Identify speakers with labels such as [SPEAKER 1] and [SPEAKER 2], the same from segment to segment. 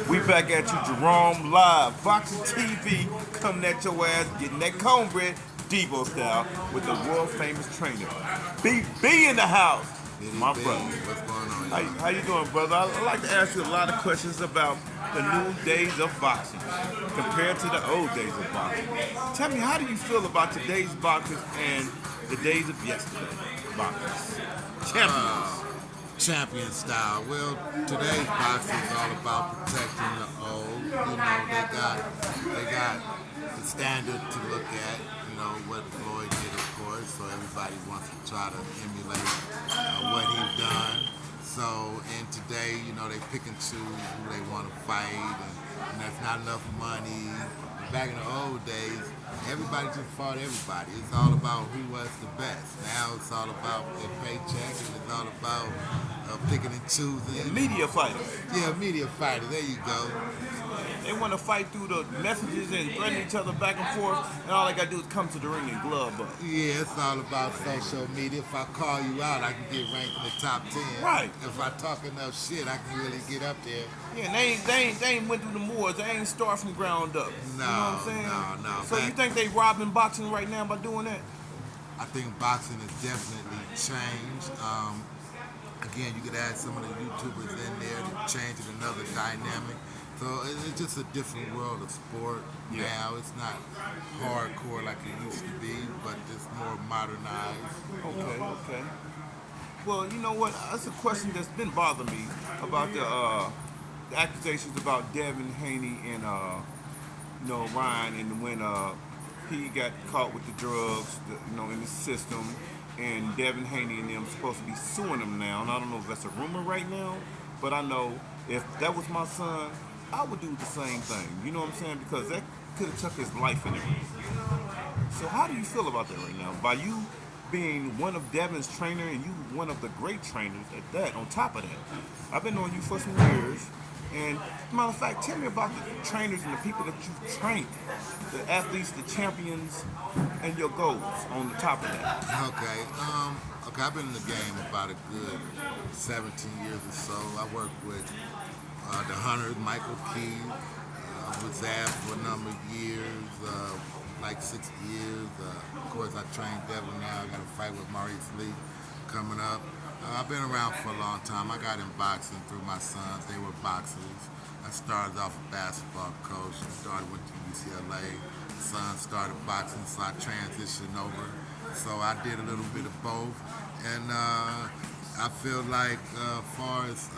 [SPEAKER 1] We back at you, Jerome, live, Boxing TV, coming at your ass, getting that cornbread, Debo style, with the world famous trainer, BB in the house, my
[SPEAKER 2] BDB,
[SPEAKER 1] brother.
[SPEAKER 2] what's going on,
[SPEAKER 1] How
[SPEAKER 2] y'all?
[SPEAKER 1] you doing, brother? I'd like to ask you a lot of questions about the new days of boxing compared to the old days of boxing. Tell me, how do you feel about today's boxers and the days of yesterday boxers? Champions.
[SPEAKER 2] Uh, Champion style. Well, today's boxing is all about protecting the old. They got the standard to look at. What Floyd did, of course. So everybody wants to try to emulate what he's done. So in today, they pick and choose who they want to fight, and that's not enough money. Back in the old days, everybody just fought everybody. It's all about who was the best. Now it's all about their paycheck, and it's all about picking and choosing.
[SPEAKER 1] Media fighters.
[SPEAKER 2] Yeah, media fighter. There you go.
[SPEAKER 1] They want to fight through the messages and threaten each other back and forth, and all they got to do is come to the ring and glove up.
[SPEAKER 2] Yeah, it's all about social media. If I call you out, I can get ranked in the top 10.
[SPEAKER 1] Right.
[SPEAKER 2] If I talk enough shit, I can really get up there.
[SPEAKER 1] Yeah, they ain't went through the moors. They ain't start from ground up.
[SPEAKER 2] No,
[SPEAKER 1] you know what I'm saying?
[SPEAKER 2] no.
[SPEAKER 1] So you think they robbing boxing right now by doing that?
[SPEAKER 2] I think boxing has definitely changed. Again, you could add some of the YouTubers in there to change it another dynamic. So it's just a different world of sport now. It's not hardcore like it used to be, but it's more modernized.
[SPEAKER 1] Okay. Well, you know what? That's a question that's been bothering me about the accusations about Devin Haney and Ryan, and when he got caught with the drugs, in the system, and Devin Haney and them supposed to be suing him now. And I don't know if that's a rumor right now, but I know if that was my son, I would do the same thing. You know what I'm saying? Because that could have took his life in it. So how do you feel about that right now? By you being one of Devin's trainer and you one of the great trainers at that, on top of that. I've been knowing you for some years. And matter of fact, tell me about the trainers and the people that you've trained, the athletes, the champions, and your goals on the top of that.
[SPEAKER 2] Okay, I've been in the game about a good 17 years or so. I worked with the Hunters, Michael Key, with Zab for a number of years, like 6 years. Of course, I trained Devin now. I got a fight with Maurice Lee coming up. I've been around for a long time. I got in boxing through my sons. They were boxers. I started off a basketball coach. Went to UCLA. Son started boxing, so I transitioned over. So I did a little bit of both. And I feel like as far as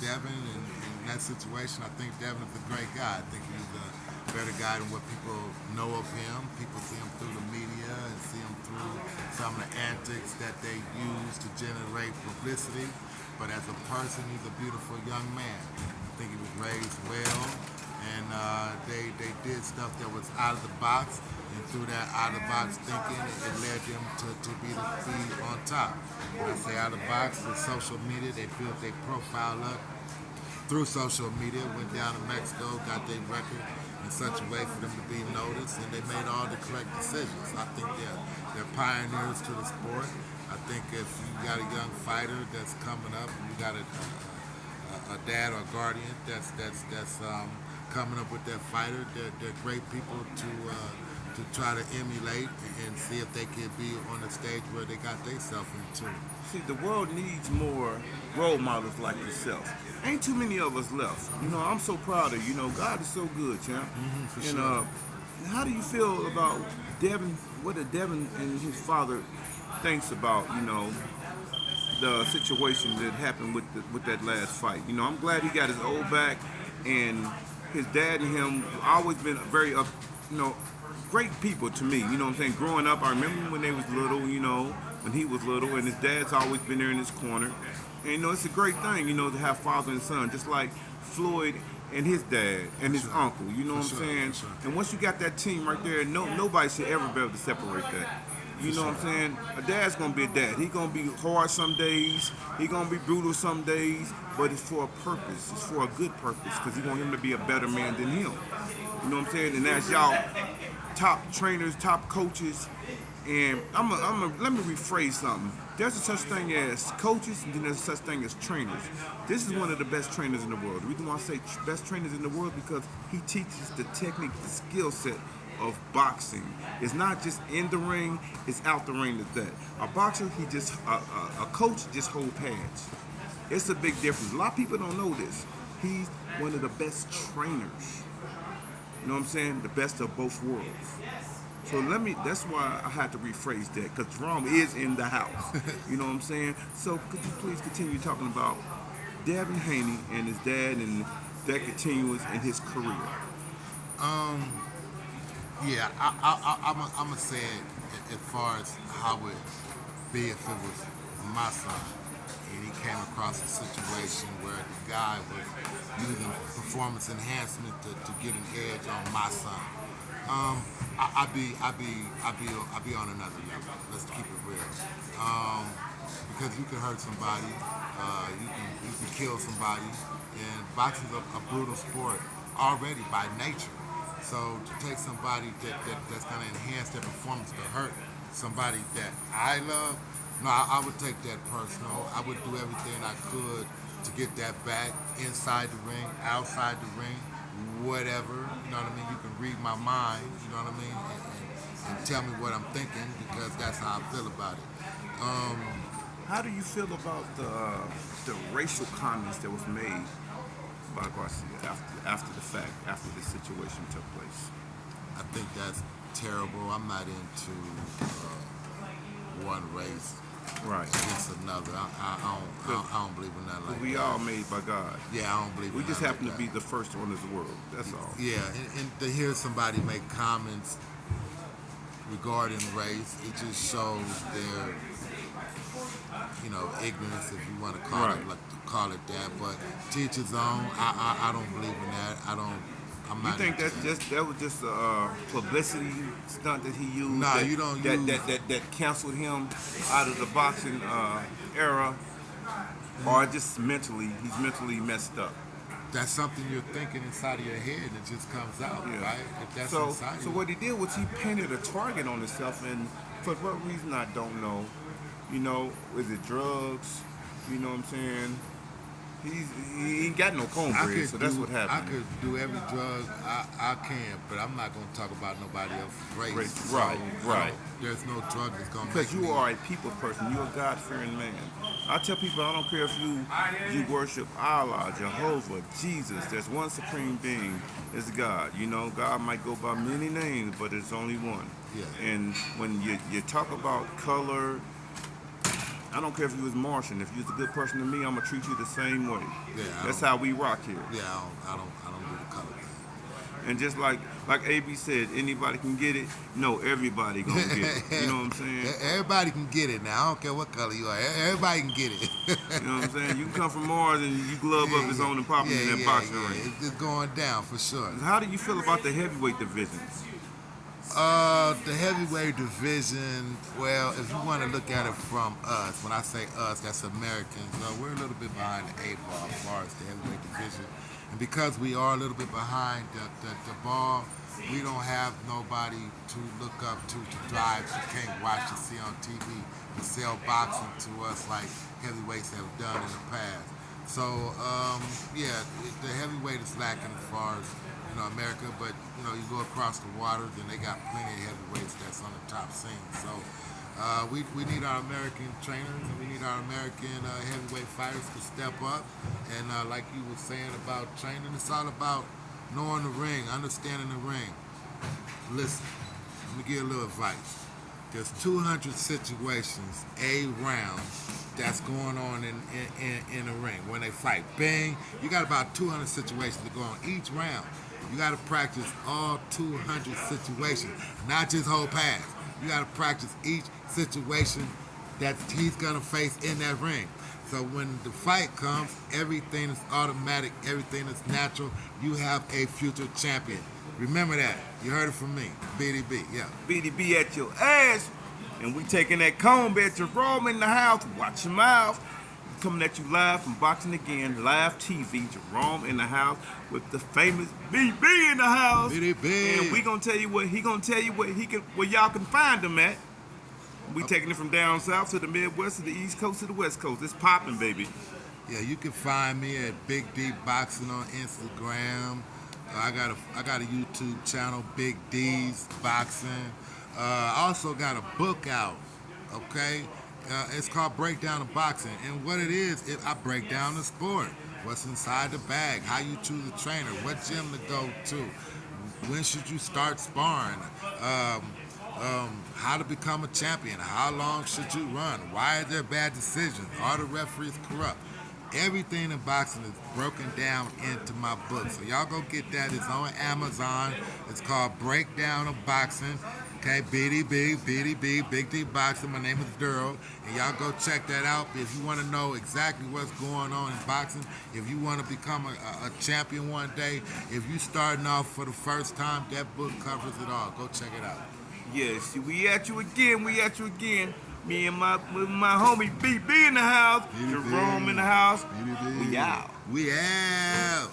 [SPEAKER 2] Devin and that situation, I think Devin is a great guy. I think he's a better guy than what people know of him. People see him through the media and see him through some of the antics that they use to generate publicity. But as a person, he's a beautiful young man. I think he was raised well, and they did stuff that was out of the box, and through that out of the box thinking, it led them to be on top. When I say out of the box, with social media, they built their profile up through social media, went down to Mexico, got their record in such a way for them to be noticed, and they made all the correct decisions. I think they're pioneers to the sport. I think if you got a young fighter that's coming up, and you got a dad or a guardian that's coming up with that fighter, they're great people to try to emulate and see if they can be on the stage where they got themselves into.
[SPEAKER 1] See, the world needs more role models like yourself. Ain't too many of us left. I'm so proud of you. God is so good, champ.
[SPEAKER 2] For
[SPEAKER 1] And
[SPEAKER 2] sure.
[SPEAKER 1] how do you feel about Devin? What did Devin and his father thinks about the situation that happened with that last fight? I'm glad he got his old back, and his dad and him always been very great people to me. You know what I'm saying? Growing up, I remember when they was little. When he was little, and his dad's always been there in his corner. And it's a great thing, to have father and son, just like Floyd and his dad and his uncle. You know what I'm saying?
[SPEAKER 2] Sure.
[SPEAKER 1] And once you got that team right there, nobody should ever be able to separate that. You know what I'm saying? A dad's gonna be a dad. He gonna be hard some days. He gonna be brutal some days. But it's for a purpose. It's for a good purpose, because he want him to be a better man than him. You know what I'm saying? And as y'all top trainers, top coaches, And let me rephrase something. There's a such thing as coaches, and then there's a such thing as trainers. This is one of the best trainers in the world. The reason why I say best trainers in the world because he teaches the technique, the skill set of boxing. It's not just in the ring; it's out the ring. At that, a boxer, a coach just hold pads. It's a big difference. A lot of people don't know this. He's one of the best trainers. You know what I'm saying? The best of both worlds. So that's why I had to rephrase that, because Jerome is in the house. You know what I'm saying? So could you please continue talking about Devin Haney and his dad and that continuance in his career?
[SPEAKER 2] Yeah, I'm gonna say it as far as how it be if it was my son and he came across a situation where the guy was using performance enhancement to get an edge on my son. I'd be on another level. Let's keep it real. Because you can hurt somebody, you can kill somebody, and boxing's a brutal sport already by nature. So to take somebody that's gonna enhance their performance to hurt somebody that I love, no, I would take that personal. I would do everything I could to get that back inside the ring, outside the ring, whatever. You know what I mean? You can read my mind. You know what I mean? And tell me what I'm thinking because that's how I feel about it.
[SPEAKER 1] How do you feel about the racial comments that was made by Garcia after the fact, after the situation took place?
[SPEAKER 2] I think that's terrible. I'm not into one race
[SPEAKER 1] Right.
[SPEAKER 2] against another. I don't believe in that like
[SPEAKER 1] We
[SPEAKER 2] that.
[SPEAKER 1] all made by God.
[SPEAKER 2] Yeah, I don't believe
[SPEAKER 1] We
[SPEAKER 2] in
[SPEAKER 1] just
[SPEAKER 2] that
[SPEAKER 1] happen
[SPEAKER 2] like
[SPEAKER 1] to be
[SPEAKER 2] that.
[SPEAKER 1] the first one in the world. That's all.
[SPEAKER 2] Yeah, and to hear somebody make comments regarding race, it just shows their, ignorance, if you want to call
[SPEAKER 1] Right.
[SPEAKER 2] it call it that. But teach his own. I don't believe in that. I'm
[SPEAKER 1] You
[SPEAKER 2] not.
[SPEAKER 1] think
[SPEAKER 2] into
[SPEAKER 1] that was just a publicity stunt that he used?
[SPEAKER 2] Nah,
[SPEAKER 1] that,
[SPEAKER 2] you don't
[SPEAKER 1] that,
[SPEAKER 2] use-
[SPEAKER 1] that canceled him out of the boxing era, or just he's mentally messed up.
[SPEAKER 2] That's something you're thinking inside of your head and it just comes out,
[SPEAKER 1] Yeah.
[SPEAKER 2] right? If that's
[SPEAKER 1] So
[SPEAKER 2] inside
[SPEAKER 1] so
[SPEAKER 2] you.
[SPEAKER 1] what he did was he painted a target on himself, and for what reason I don't know. Is it drugs? You know what I'm saying? He ain't got no cornbread, so that's what
[SPEAKER 2] I
[SPEAKER 1] happened.
[SPEAKER 2] could do every drug I can, but I'm not going to talk about nobody else's race.
[SPEAKER 1] Right,
[SPEAKER 2] So,
[SPEAKER 1] right.
[SPEAKER 2] There's no drug that's going to
[SPEAKER 1] Because
[SPEAKER 2] make
[SPEAKER 1] you
[SPEAKER 2] me.
[SPEAKER 1] are a people person. You're a God-fearing man. I tell people I don't care if you worship Allah, Jehovah, Jesus. There's one supreme being. It's God. God might go by many names, but it's only one.
[SPEAKER 2] Yeah.
[SPEAKER 1] And when you talk about color, I don't care if you was Martian. If you was a good person to me, I'm gonna treat you the same way.
[SPEAKER 2] Yeah,
[SPEAKER 1] That's how we rock here.
[SPEAKER 2] Yeah, I don't do the color thing.
[SPEAKER 1] And just like AB said, anybody can get it. No, everybody gonna get it. You know what I'm saying?
[SPEAKER 2] Everybody can get it now. I don't care what color you are. Everybody can get it.
[SPEAKER 1] You know what I'm saying? You can come from Mars and you glove up his own and pop in that boxing ring.
[SPEAKER 2] It's going down for sure.
[SPEAKER 1] How do you feel about the heavyweight division?
[SPEAKER 2] The heavyweight division, well, if you want to look at it from us, when I say us, that's Americans, we're a little bit behind the eight ball as far as the heavyweight division. And because we are a little bit behind the ball, we don't have nobody to look up to drive. You can't watch and see on TV and sell boxing to us like heavyweights have done in the past. So, the heavyweight is lacking as far as America, but you go across the waters and they got plenty of heavyweights that's on the top scene. So we need our American trainers and we need our American heavyweight fighters to step up. And like you were saying about training, it's all about knowing the ring, understanding the ring. Listen, let me give you a little advice. There's 200 situations a round that's going on in the ring when they fight. Bang! You got about 200 situations to go on each round. You got to practice all 200 situations, not just hold pads. You got to practice each situation that he's going to face in that ring. So when the fight comes, everything is automatic, everything is natural. You have a future champion. Remember that. You heard it from me. BDB, yeah.
[SPEAKER 1] BDB at your ass, and we taking that comb at Jerome in the house. Watch your mouth. Coming at you live from Boxing Again, live TV. Jerome in the house with the famous BB in the house.
[SPEAKER 2] BDB.
[SPEAKER 1] And we gonna tell you where y'all can find him at. We taking it from down south to the Midwest to the East Coast to the West Coast. It's popping, baby.
[SPEAKER 2] Yeah, you can find me at Big D Boxing on Instagram. I got a YouTube channel, Big D's Boxing. I also got a book out. Okay, it's called Breakdown of Boxing, and what it is, I break down the sport. What's inside the bag? How you choose a trainer? What gym to go to? When should you start sparring? How to become a champion? How long should you run? Why are there bad decisions? Are the referees corrupt? Everything in boxing is broken down into my book. So y'all go get that. It's on Amazon. It's called Breakdown of Boxing. Okay, BDB, Big D Boxing. My name is Daryl. And y'all go check that out. If you want to know exactly what's going on in boxing, if you want to become a champion one day, if you starting off for the first time, that book covers it all. Go check it out.
[SPEAKER 1] Yes, we at you again. We at you again. Me and my homie BB in the house.
[SPEAKER 2] BDB.
[SPEAKER 1] Jerome in the house.
[SPEAKER 2] BDB.
[SPEAKER 1] We out.
[SPEAKER 2] We out.